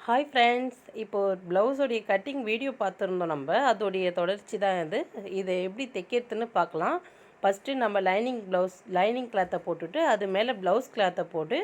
Hi friends, இப்போது ப்ளவுஸோடைய cutting video பார்த்துருந்தோம். அதோடைய தொடர்ச்சி தான் இது. இதை எப்படி தைக்கிறதுன்னு பார்க்கலாம். ஃபஸ்ட்டு நம்ம லைனிங் கிளாத்தை போட்டுட்டு அது மேலே ப்ளவுஸ் கிளாத்தை போட்டு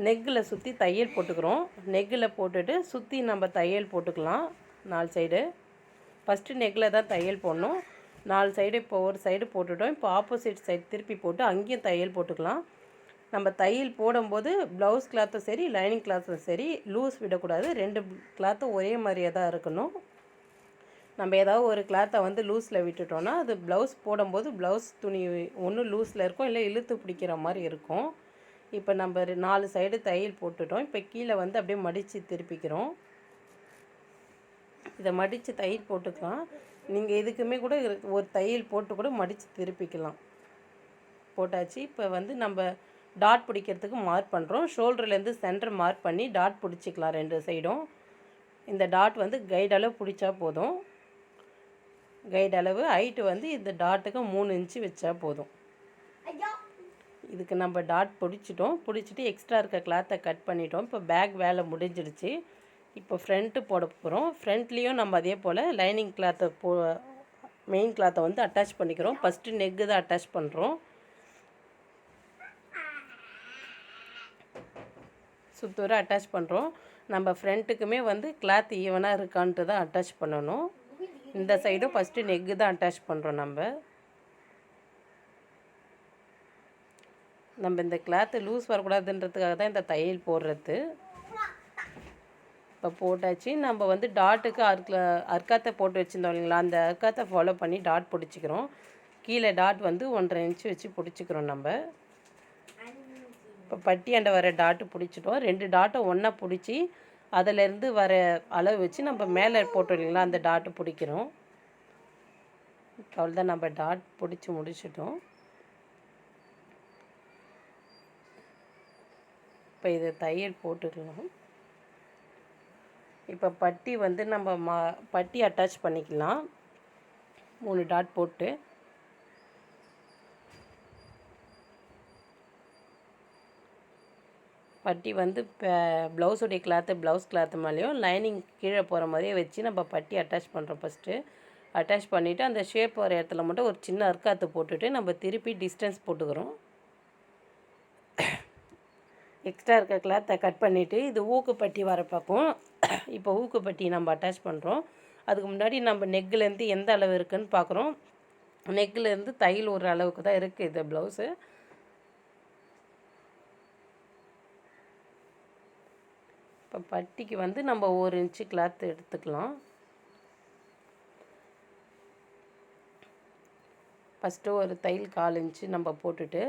நெக்கில் சுற்றி தையல் போட்டுக்கிறோம். நெக்கில் போட்டுட்டு சுற்றி நம்ம தையல் போட்டுக்கலாம் 4 சைடு. ஃபஸ்ட்டு நெக்கில் தான் தையல் போடணும். 4 சைடு இப்போ ஒரு சைடு போட்டுட்டோம். இப்போ ஆப்போசிட் சைடு திருப்பி போட்டு அங்கேயும் தையல் போட்டுக்கலாம். நம்ம தையல் போடும்போது ப்ளவுஸ் கிளாத்தும் சரி லைனிங் கிளாத்தும் சரி லூஸ் விடக்கூடாது. 2 கிளாத்தும் ஒரே மாதிரியே தான் இருக்கணும். நம்ம ஏதாவது ஒரு கிளாத்தை லூஸில் விட்டுட்டோன்னா அது ப்ளவுஸ் போடும்போது ப்ளவுஸ் துணி ஒன்று லூஸில் இருக்கும், இல்லை இழுத்து பிடிக்கிற மாதிரி இருக்கும். இப்போ நம்ம 4 சைடு தையல் போட்டுட்டோம். இப்போ கீழே அப்படியே மடித்து திருப்பிக்கிறோம். இதை மடித்து தையல் போட்டுக்கலாம். நீங்கள் இதுக்குமே கூட ஒரு தையல் போட்டு கூட மடித்து திருப்பிக்கலாம். போட்டாச்சு. இப்போ நம்ம டாட் பிடிக்கிறதுக்கு மார்க் பண்ணுறோம். ஷோல்டர்லேருந்து சென்டர் மார்க் பண்ணி டாட் பிடிச்சிக்கலாம் 2 சைடும். இந்த டாட் கைட் அளவு பிடிச்சா போதும். கைட் அளவு ஹைட்டு இந்த டாட்டுக்கு 3 இன்ச்சு வச்சா போதும். இதுக்கு நம்ம டாட் பிடிச்சிட்டு எக்ஸ்ட்ரா இருக்க கிளாத்தை கட் பண்ணிட்டோம். இப்போ பேக் வேலை முடிஞ்சிடுச்சு. இப்போ ஃப்ரண்ட்டு போட போகிறோம். ஃப்ரண்ட்லேயும் நம்ம அதே போல் லைனிங் கிளாத்தை மெயின் கிளாத்தை அட்டாச் பண்ணிக்கிறோம். ஃபஸ்ட்டு நெக்கு தான் அட்டாச் பண்ணுறோம். சுத்தூரம் அட்டாச் பண்ணுறோம். நம்ம ஃப்ரண்ட்டுக்குமே கிளாத் ஈவனாக இருக்கான்ட்டு தான் அட்டாச் பண்ணணும். இந்த சைடும் ஃபஸ்ட்டு நெக்கு தான் அட்டாச் பண்ணுறோம். நம்ம இந்த கிளாத்து லூஸ் வரக்கூடாதுன்றதுக்காக தான் இந்த தையல் போடுறது. இப்போ போட்டாச்சு. நம்ம டாட்டுக்கு அர்க்காத்தை போட்டு வச்சுருந்தோம் இல்லைங்களா, அந்த அர்க்காத்தை ஃபாலோ பண்ணி டாட் பிடிச்சிக்கிறோம். கீழே டாட் 1.5 இன்ச்சு வச்சு பிடிச்சிக்கிறோம். நம்ம இப்போ பட்டி அண்டை வர டாட்டு பிடிச்சிட்டோம். 2 டாட்டும் ஒன்றா பிடிச்சி அதிலேருந்து வர அளவு வச்சு நம்ம மேலே போட்டோம் இல்லைங்களா, அந்த டாட்டு பிடிக்கிறோம். அவ்வளோதான், நம்ம டாட் பிடிச்சி முடிச்சிட்டோம். இப்போ இதை தையல் போட்டுக்கலாம். இப்போ பட்டி நம்ம பட்டி அட்டாச் பண்ணிக்கலாம். 3 டாட் போட்டு பட்டி ப்ளவுஸுடைய ப்ளவுஸ் கிளாத்து மேலேயும் லைனிங் கீழே போகிற மாதிரியே வச்சு நம்ம பட்டி அட்டாச் பண்ணுறோம். ஃபஸ்ட்டு அட்டாச் பண்ணிவிட்டு அந்த ஷேப் வர இடத்துல மட்டும் ஒரு சின்ன அர்க்காத்து போட்டுட்டு நம்ம திருப்பி டிஸ்டன்ஸ் போட்டுக்கிறோம். எக்ஸ்ட்ரா இருக்க கிளாத்தை கட் பண்ணிவிட்டு இது ஊக்குப்பட்டி வர பார்க்கும். இப்போ ஊக்குப்பட்டி நம்ம அட்டாச் பண்ணுறோம். அதுக்கு முன்னாடி நம்ம நெக்கிலேருந்து எந்த அளவு இருக்குதுன்னு பார்க்குறோம். நெக்கிலேருந்து தையல் ஒரு அளவுக்கு தான் இருக்குது இது ப்ளவுஸு. இப்போ பட்டிக்கு நம்ம 1 இன்ச்சு கிளாத் எடுத்துக்கலாம். ஃபஸ்ட்டு ஒரு தையல் 1/4 இன்ச்சு நம்ம போட்டுட்டு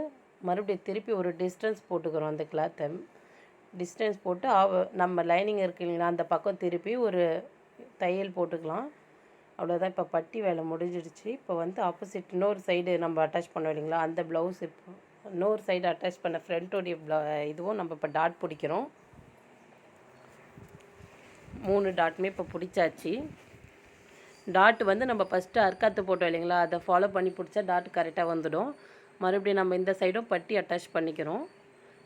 மறுபடியும் திருப்பி ஒரு டிஸ்டன்ஸ் போட்டுக்கிறோம். அந்த கிளாத்தை டிஸ்டன்ஸ் போட்டு நம்ம லைனிங் இருக்கு இல்லைங்களா, அந்த பக்கம் திருப்பி ஒரு தையல் போட்டுக்கலாம். அவ்வளோதான். இப்போ பட்டி வேலை முடிஞ்சிடுச்சு. இப்போ ஆப்போசிட் இன்னொரு சைடு நம்ம அட்டாச் பண்ணோம் இல்லைங்களா, அந்த ப்ளவுஸ் இப்போ இன்னொரு சைடு அட்டாச் பண்ண ஃப்ரண்ட்டோடைய இதுவும் நம்ம இப்போ டாட் பிடிக்கிறோம். 3 டாட்டுமே இப்போ பிடிச்சாச்சு. டாட் நம்ம ஃபஸ்ட்டு அர்க்காத்து போட்டோம் இல்லைங்களா, அதை ஃபாலோ பண்ணி பிடிச்சா டாட் கரெக்டாக வந்துடும். மறுபடியும் நம்ம இந்த சைடும் பட்டி அட்டாச் பண்ணிக்கிறோம்.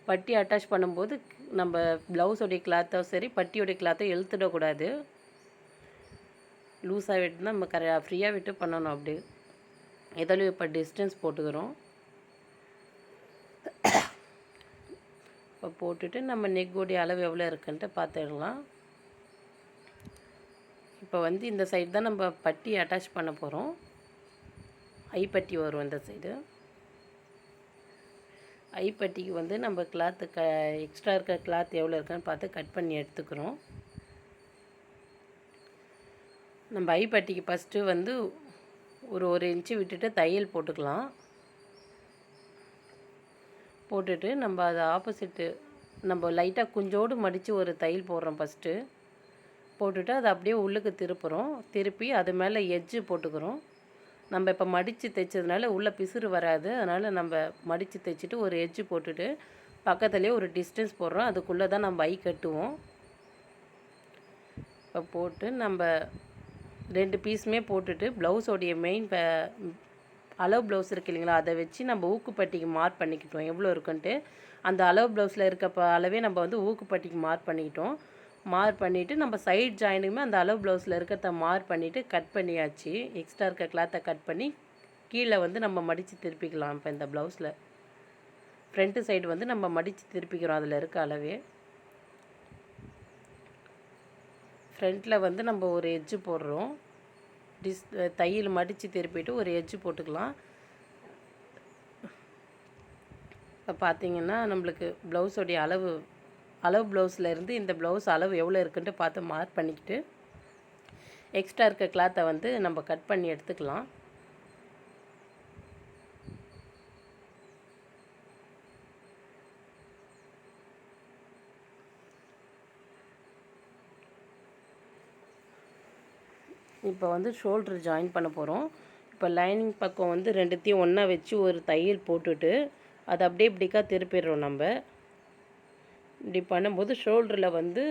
பட்டி அட்டாச் பண்ணும்போது நம்ம ப்ளவுஸோடைய கிளாத்தோ சரி பட்டியோடைய கிளாத்தோ இழுத்துடக்கூடாது. லூஸாக விட்டு தான் நம்ம ஃப்ரீயாக விட்டு பண்ணணும். அப்படி எதாலையும் இப்போ டிஸ்டன்ஸ் போட்டுக்கிறோம். இப்போ போட்டுட்டு நம்ம நெக்கோடைய அளவு எவ்வளோ இருக்குன்ட்டு பார்த்துடலாம். இப்போ இந்த சைடு தான் நம்ம பட்டி அட்டாச் பண்ண போகிறோம். ஐப்பட்டி வரும் இந்த சைடு. ஐப்பட்டிக்கு நம்ம கிளாத்து எக்ஸ்ட்ரா இருக்க கிளாத் எவ்வளோ இருக்குன்னு பார்த்து கட் பண்ணி எடுத்துக்கிறோம். நம்ம ஐப்பட்டிக்கு ஃபஸ்ட்டு ஒரு இன்ச்சு விட்டுட்டு தையல் போட்டுக்கலாம். போட்டுட்டு நம்ம அதை ஆப்போசிட்டு நம்ம லைட்டாக கொஞ்சோடு மடித்து ஒரு தையல் போடுறோம். ஃபஸ்ட்டு போட்டுட்டு அதை அப்படியே உள்ளுக்கு திருப்பி அது மேலே எட்ஜு போட்டுக்கிறோம். நம்ம இப்போ மடித்து தைச்சதுனால உள்ளே பிசுறு வராது. அதனால் நம்ம மடித்து தைச்சிட்டு ஒரு எட்ஜு போட்டுட்டு பக்கத்துலேயே ஒரு டிஸ்டன்ஸ் போடுறோம். அதுக்குள்ளே தான் நம்ம கட்டுவோம். இப்போ போட்டு நம்ம 2 பீஸுமே போட்டுட்டு ப்ளவுஸோடைய மெயின் அளவு ப்ளவுஸ் இருக்குது இல்லைங்களா, அதை வச்சு நம்ம ஊக்குப்பட்டிக்கு மார்க் பண்ணிக்கிட்டோம் எவ்வளோ இருக்குன்ட்டு. அந்த அளவு ப்ளவுஸில் இருக்க அளவே நம்ம ஊக்குப்பட்டிக்கு மார்க் பண்ணிக்கிட்டோம். மார்க் பண்ணிவிட்டு நம்ம சைட் ஜாயினுமே அந்த அளவு ப்ளவுஸில் இருக்கிறத மார்க் பண்ணிவிட்டு கட் பண்ணியாச்சு. எக்ஸ்ட்ரா இருக்க கிளாத்தை கட் பண்ணி கீழே வந்து நம்ம மடித்து திருப்பிக்கலாம். இப்போ இந்த ப்ளவுஸில் ஃப்ரண்ட்டு சைடு வந்து நம்ம மடித்து திருப்பிக்கிறோம் அதில் இருக்க அளவே. ஃப்ரண்ட்டில் வந்து நம்ம ஒரு எட்ஜு போடுறோம். தையல் மடித்து திருப்பிட்டு ஒரு எட்ஜு போட்டுக்கலாம். இப்போ பார்த்திங்கன்னா நம்மளுக்கு ப்ளவுஸோடைய அளவு ப்ளவுஸில் இருந்து இந்த ப்ளவுஸ் அளவு எவ்வளோ இருக்குன்ட்டு பார்த்து மார்க் பண்ணிக்கிட்டு எக்ஸ்ட்ரா இருக்க கிளாத்தை வந்து நம்ம கட் பண்ணி எடுத்துக்கலாம். இப்போ வந்து ஷோல்டர் ஜாயின் பண்ண போகிறோம். இப்போ லைனிங் பக்கம் வந்து ரெண்டுத்தையும் ஒன்றா வச்சு ஒரு தையல் போட்டுட்டு அதை அப்படியே இப்படிக்கா திருப்பிடுறோம். நம்ம இப்படி பண்ணும்போது ஷோல்டரில் வந்து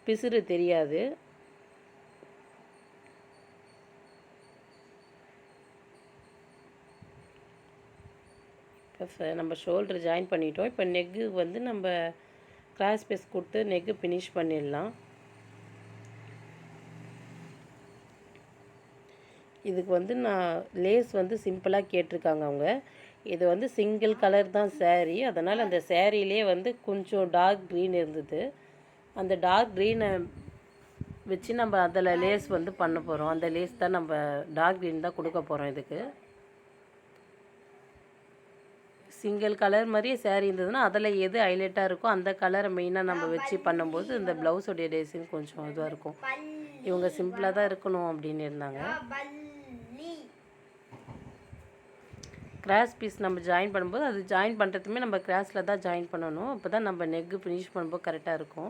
பிசுறு தெரியாது. இப்போ நம்ம ஷோல்டர் ஜாயின் பண்ணிட்டோம். இப்போ நெக்கு வந்து நம்ம கிராஸ் பீஸ் கொடுத்து நெக்கு ஃபினிஷ் பண்ணிடலாம். இதுக்கு வந்து நான் லேஸ் வந்து சிம்பிளாக கேட்டிருக்காங்க அவங்க. இது வந்து சிங்கிள் கலர் தான் சேரீ. அதனால் அந்த சேரீலே வந்து கொஞ்சம் டார்க் க்ரீன் இருந்தது. அந்த டார்க் க்ரீனை வச்சு நம்ம அதில் லேஸ் வந்து பண்ண போகிறோம். அந்த லேஸ் தான் நம்ம டார்க் க்ரீன் தான் கொடுக்க போகிறோம். இதுக்கு சிங்கிள் கலர் மாதிரியே சேரீ இருந்ததுன்னா அதில் எது ஹைலைட்டாக இருக்கோ அந்த கலரை மெயினாக நம்ம வச்சு பண்ணும்போது இந்த ப்ளவுஸோடைய டிசைன் கொஞ்சம் இதுவாக இருக்கும். இவங்க சிம்பிளாக தான் இருக்கணும் அப்படின்னு இருந்தாங்க. கிராஸ் பீஸ் நம்ம ஜாயின் பண்ணும்போது அது ஜாயின் பண்ணுறதுமே நம்ம கிராஸில் தான் ஜாயின் பண்ணணும். அப்போ தான் நம்ம நெக்கு ஃபினிஷ் பண்ணும்போது கரெக்டாக இருக்கும்.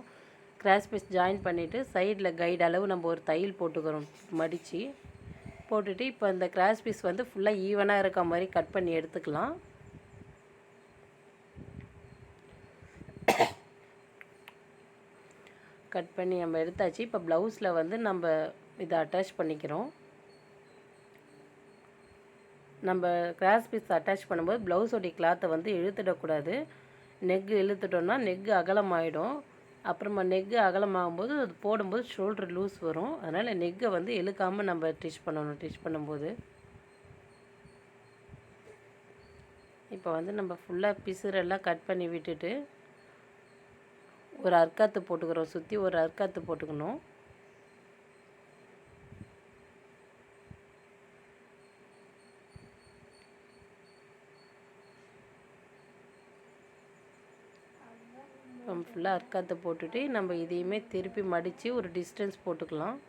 கிராஸ் பீஸ் ஜாயின் பண்ணிவிட்டு சைடில் கைடு அளவு நம்ம ஒரு தையல் போட்டுக்கிறோம் மடித்து போட்டுட்டு இப்போ இந்த கிராஸ் பீஸ் வந்து ஃபுல்லாக ஈவனாக இருக்க மாதிரி கட் பண்ணி எடுத்துக்கலாம். கட் பண்ணி நம்ம எடுத்தாச்சு. இப்போ ப்ளவுஸில் வந்து நம்ம இதை அட்டாச் பண்ணிக்கிறோம். நம்ம கிராஸ் பீஸ் அட்டாச் பண்ணும்போது ப்ளவுஸோடைய கிளாத்தை வந்து இழுத்துடக்கூடாது. Neck இழுத்துட்டோன்னா neck அகலமாகிடும். அப்புறமா நெக்கு அகலமாகும்போது அது போடும்போது ஷோல்டர் லூஸ் வரும். அதனால் நெக்கை வந்து இழுக்காமல் நம்ம ஸ்டிச் பண்ணணும். ஸ்டிச் பண்ணும்போது இப்போ வந்து நம்ம ஃபுல்லாக பிசுரெல்லாம் கட் பண்ணி விட்டுட்டு ஒரு அர்க்காத்து போட்டுக்கிறோம். சுற்றி ஒரு அர்க்காத்து போட்டுக்கணும். ஃபுல்லாக அர்க்காத்தை போட்டுட்டு நம்ம இதையுமே திருப்பி மடித்து ஒரு டிஸ்டன்ஸ் போட்டுக்கலாம்.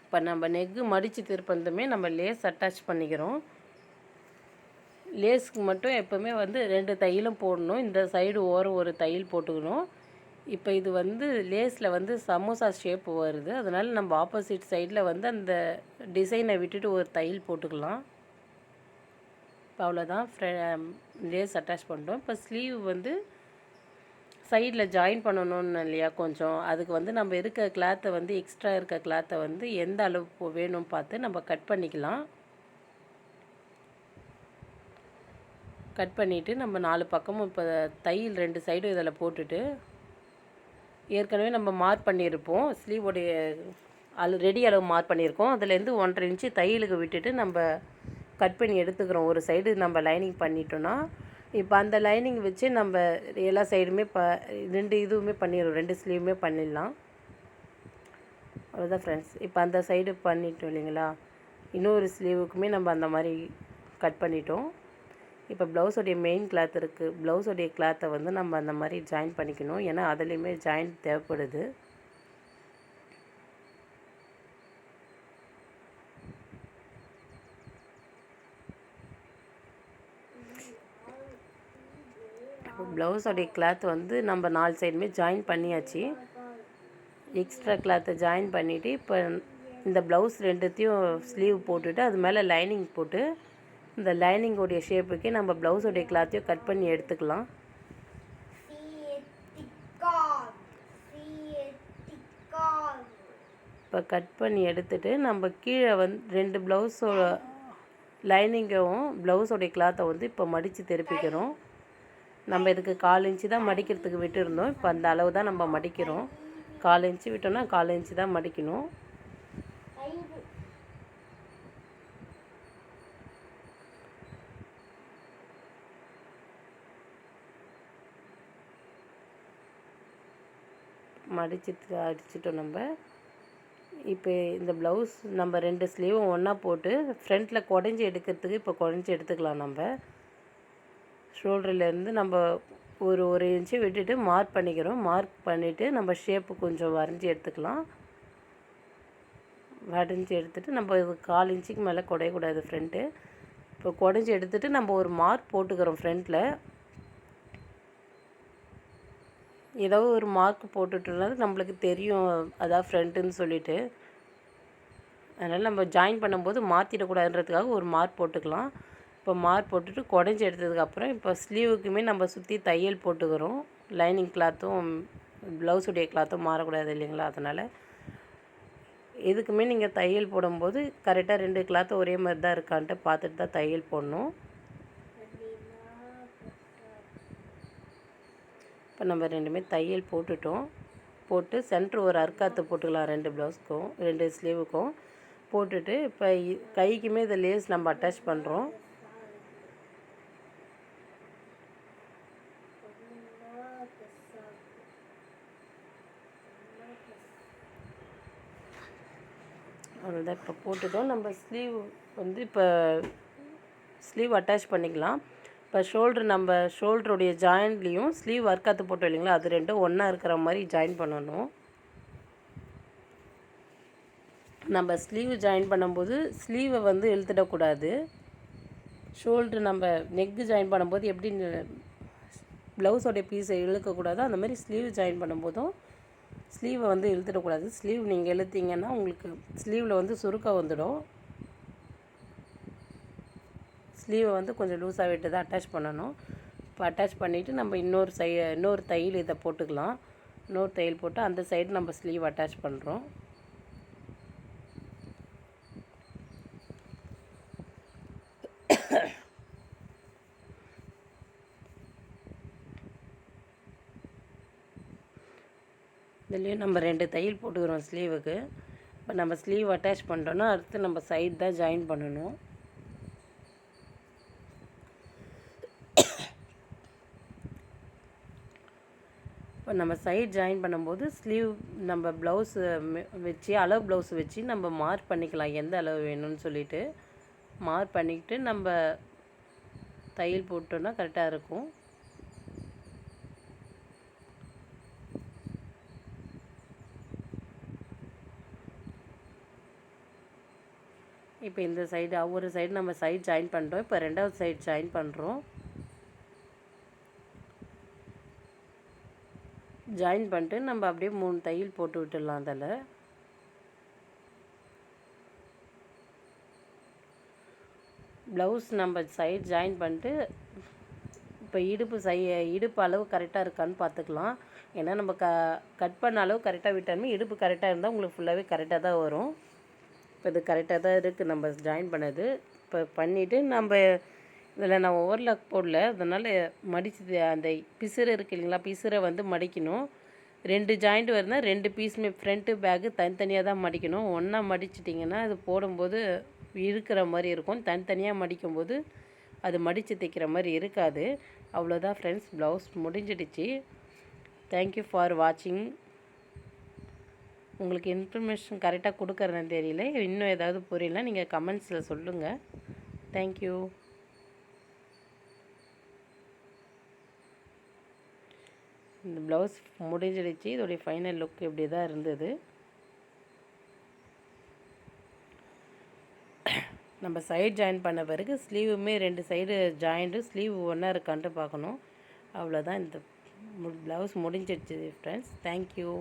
இப்போ நம்ம நெக்கு மடித்து திருப்பந்துமே நம்ம லேஸ் அட்டாச் பண்ணிக்கிறோம். லேஸுக்கு மட்டும் எப்போவுமே வந்து 2 தையலும் போடணும். இந்த சைடு ஓரம் ஒரு தையல் போட்டுக்கணும். இப்போ இது வந்து லேஸில் வந்து சமோசா ஷேப் வருது. அதனால் நம்ம ஆப்போசிட் சைடில் வந்து அந்த டிசைனை விட்டுட்டு ஒரு தையல் போட்டுக்கலாம். இப்போ அவ்வளோதான் லேஸ் அட்டாச் பண்ணிட்டோம். இப்போ ஸ்லீவ் வந்து சைடில் ஜாயின் பண்ணணும்னு இல்லையா கொஞ்சம், அதுக்கு வந்து நம்ம இருக்க கிளாத்தை வந்து எக்ஸ்ட்ரா இருக்க கிளாத்தை வந்து எந்த அளவு வேணும் பார்த்து நம்ம கட் பண்ணிக்கலாம். கட் பண்ணிவிட்டு நம்ம 4 பக்கமும் இப்போ தையல் 2 சைடும் இதில் போட்டுட்டு ஏற்கனவே நம்ம மார்க் பண்ணியிருப்போம். ஸ்லீவோடைய ரெடி அளவு மார்க் பண்ணியிருக்கோம். அதுலேருந்து 1.5 இன்ச்சு தையலுக்கு விட்டுட்டு நம்ம கட் பண்ணி எடுத்துக்கிறோம். ஒரு சைடு நம்ம லைனிங் பண்ணிட்டோன்னா இப்போ அந்த லைனிங் வச்சு நம்ம எல்லா சைடுமே 2 இதுவுமே பண்ணிடுறோம். 2 ஸ்லீவுமே பண்ணிடலாம். அவ்வளோதான் ஃப்ரெண்ட்ஸ். இப்போ அந்த சைடு பண்ணிட்டோம் இல்லைங்களா, இன்னொரு ஸ்லீவுக்குமே நம்ம அந்த மாதிரி கட் பண்ணிட்டோம். இப்போ ப்ளவுஸோடைய மெயின் கிளாத் இருக்குது. ப்ளவுஸோடைய கிளாத்தை வந்து நம்ம அந்த மாதிரி ஜாயின் பண்ணிக்கணும். ஏன்னா அதுலேயுமே ஜாயின் தேவைப்படுது. ப்ளவுஸோடைய கிளாத் வந்து நம்ம 4 சைடுமே ஜாயின் பண்ணியாச்சு. எக்ஸ்ட்ரா கிளாத்தை ஜாயின் பண்ணிவிட்டு இப்போ இந்த ப்ளவுஸ் ரெண்டுத்தையும் ஸ்லீவ் போட்டுட்டு அது மேலே லைனிங் போட்டு இந்த லைனிங்கோடைய ஷேப்புக்கே நம்ம ப்ளவுஸோடைய கிளாத்தையும் கட் பண்ணி எடுத்துக்கலாம். இப்போ கட் பண்ணி எடுத்துகிட்டு நம்ம கீழே வந்து 2 ப்ளவுஸோட லைனிங்கும் ப்ளவுஸோடைய கிளாத்தை வந்து இப்போ மடித்து திருப்பிக்கிறோம். நம்ம இதுக்கு 1/4 இன்ச்சு தான் மடிக்கிறதுக்கு விட்டுருந்தோம். இப்போ அந்த அளவு தான் நம்ம மடிக்கிறோம். 1/4 இன்ச்சு விட்டோம்னா 1/4 இன்ச்சு தான் மடிக்கணும். அடிச்சிட்டோம் நம்ம. இப்போ இந்த ப்ளவுஸ் நம்ம 2 ஸ்லீவும் ஒன்றா போட்டு ஃப்ரண்ட்டில் குடஞ்சி எடுக்கிறதுக்கு இப்போ குடஞ்சி எடுத்துக்கலாம். நம்ம ஷோல்டர்லேருந்து நம்ம ஒரு இன்ச்சு விட்டுட்டு மார்க் பண்ணிக்கிறோம். மார்க் பண்ணிவிட்டு நம்ம ஷேப்பு கொஞ்சம் வரைஞ்சி எடுத்துக்கலாம். வரைஞ்சி எடுத்துகிட்டு நம்ம இது 1/4 இன்ச்சுக்கு மேலே குடையக்கூடாது ஃப்ரண்ட்டு. இப்போ குடஞ்சி எடுத்துகிட்டு நம்ம ஒரு மார்க் போட்டுக்கிறோம் ஃப்ரண்ட்டில். ஏதோ ஒரு மார்க் போட்டுட்டோம்னா நம்மளுக்கு தெரியும் அதான் ஃப்ரண்ட்டுன்னு சொல்லிவிட்டு. அதனால் நம்ம ஜாயின் பண்ணும்போது மாற்றிடக்கூடாதுன்றதுக்காக ஒரு மார்க் போட்டுக்கலாம். இப்போ மார்க் போட்டுட்டு குடஞ்சி எடுத்ததுக்கப்புறம் இப்போ ஸ்லீவுக்குமே நம்ம சுற்றி தையல் போட்டுக்கிறோம். லைனிங் கிளாத்தும் ப்ளவுஸுடைய கிளாத்தும் மாறக்கூடாது இல்லைங்களா? அதனால் எதுக்குமே நீங்கள் தையல் போடும்போது கரெக்டாக 2 கிளாத்தும் ஒரே மாதிரி தான் இருக்கான்ட்டு பார்த்துட்டு தான் தையல் போடணும். இப்போ நம்ம ரெண்டுமே தையல் போட்டுட்டோம். போட்டு சென்ட்ரு ஒரு அர்க்காத்து போட்டுக்கலாம் 2 ப்ளவுஸ்க்கும் 2 ஸ்லீவுக்கும் போட்டுட்டு இப்போ கைக்குமே இதை லேஸ் நம்ம அட்டாச் பண்ணுறோம். அவ்வளோதான். இப்போ போட்டுட்டோம். நம்ம ஸ்லீவ் வந்து இப்போ ஸ்லீவ் அட்டாச் பண்ணிக்கலாம். இப்போ நம்ம ஷோல்டருடைய ஜாயின்ட்லேயும் ஸ்லீவ் அர்க்காத்து போட்டோம் இல்லைங்களா? அது ரெண்டும் ஒன்றா இருக்கிற மாதிரி ஜாயின் பண்ணணும். நம்ம ஸ்லீவ் ஜாயின் பண்ணும்போது ஸ்லீவை வந்து இழுத்துடக்கூடாது. நம்ம நெக்கு ஜாயின் பண்ணும்போது எப்படி ப்ளவுஸோடைய பீஸை இழுக்கக்கூடாதோ அந்த மாதிரி ஸ்லீவ் ஜாயின் பண்ணும்போதும் ஸ்லீவை வந்து இழுத்துடக்கூடாது. ஸ்லீவ் நீங்கள் இழுத்தீங்கன்னா உங்களுக்கு ஸ்லீவில் வந்து சுருக்கம் வந்துடும். ஸ்லீவை வந்து கொஞ்சம் லூஸாக விட்டு தான் அட்டாச் பண்ணணும். இப்போ அட்டாச் பண்ணிவிட்டு நம்ம இன்னொரு தையல் இதை போட்டுக்கலாம். இன்னொரு தையல் போட்டு அந்த சைடு நம்ம ஸ்லீவ் அட்டாச் பண்ணுறோம். இதுலேயும் நம்ம 2 தையல் போட்டுக்கிறோம் ஸ்லீவுக்கு. இப்போ நம்ம ஸ்லீவ் அட்டாச் பண்ணுறோன்னா அடுத்து நம்ம சைடு தான் ஜாயின் பண்ணணும். இப்போ நம்ம சைட் ஜாயின் பண்ணும்போது ஸ்லீவ் நம்ம ப்ளவுஸு வச்சு அளவு ப்ளவுஸ் வச்சு நம்ம மார்க் பண்ணிக்கலாம் எந்த அளவு வேணும்னு சொல்லிவிட்டு. மார்க் பண்ணிக்கிட்டு நம்ம தையல் போட்டோன்னா கரெக்டாக இருக்கும். இப்போ இந்த சைடு ஒரு சைடு நம்ம சைட் ஜாயின் பண்ணுறோம். இப்போ 2வது சைடு ஜாயின் பண்ணுறோம். ஜாயின் பண்ணிட்டு நம்ம அப்படியே 3 தையல் போட்டு விட்டுடலாம். அதில் ப்ளவுஸ் நம்ம சைட் ஜாயின் பண்ணிட்டு இப்போ இடுப்பு அளவு கரெக்டாக இருக்கான்னு பார்த்துக்கலாம். ஏன்னா நம்ம கட் பண்ண அளவு கரெக்டாக விட்டாலுமே இடுப்பு கரெக்டாக இருந்தால் உங்களுக்கு ஃபுல்லாகவே கரெக்டாக தான் வரும். இப்போ இது கரெக்டாக தான் இருக்குது நம்ம ஜாயின் பண்ணது. இப்போ பண்ணிவிட்டு நம்ம இதில் நான் ஓவர்லாக் போடல, அதனால் மடித்து அந்த பிசுறு இருக்குது இல்லைங்களா? பிசுரை வந்து மடிக்கணும். 2 ஜாயிண்ட் வருதுன்னா 2 பீஸுமே ஃப்ரண்ட்டு பேக்கு தனித்தனியாக தான் மடிக்கணும். ஒன்றா மடிச்சிட்டிங்கன்னா அது போடும்போது இருக்கிற மாதிரி இருக்கும். தனித்தனியாக மடிக்கும்போது அது மடித்து தைக்கிற மாதிரி இருக்காது. அவ்வளோதான் ஃப்ரெண்ட்ஸ், ப்ளவுஸ் முடிஞ்சிடுச்சு. தேங்க்யூ ஃபார் வாட்சிங். உங்களுக்கு இன்ஃபர்மேஷன் கரெக்டாக கொடுக்குறேன்னு தெரியல. இன்னும் ஏதாவது புரியல நீங்கள் கமெண்ட்ஸில் சொல்லுங்கள். தேங்க்யூ. இந்த ப்ளவுஸ் முடிஞ்சிடுச்சு. இதோடைய ஃபைனல் லுக் இப்படி தான் இருந்தது. நம்ம சைட் ஜாயின் பண்ண பிறகு ஸ்லீவுமே 2 சைடு ஜாயிண்ட்டு ஸ்லீவ் ஒன்றா இருக்கான்ட்டு பார்க்கணும். அவ்வளோதான். இந்த ப்ளவுஸ் முடிஞ்சிடுச்சு ஃப்ரெண்ட்ஸ். தேங்க்யூ.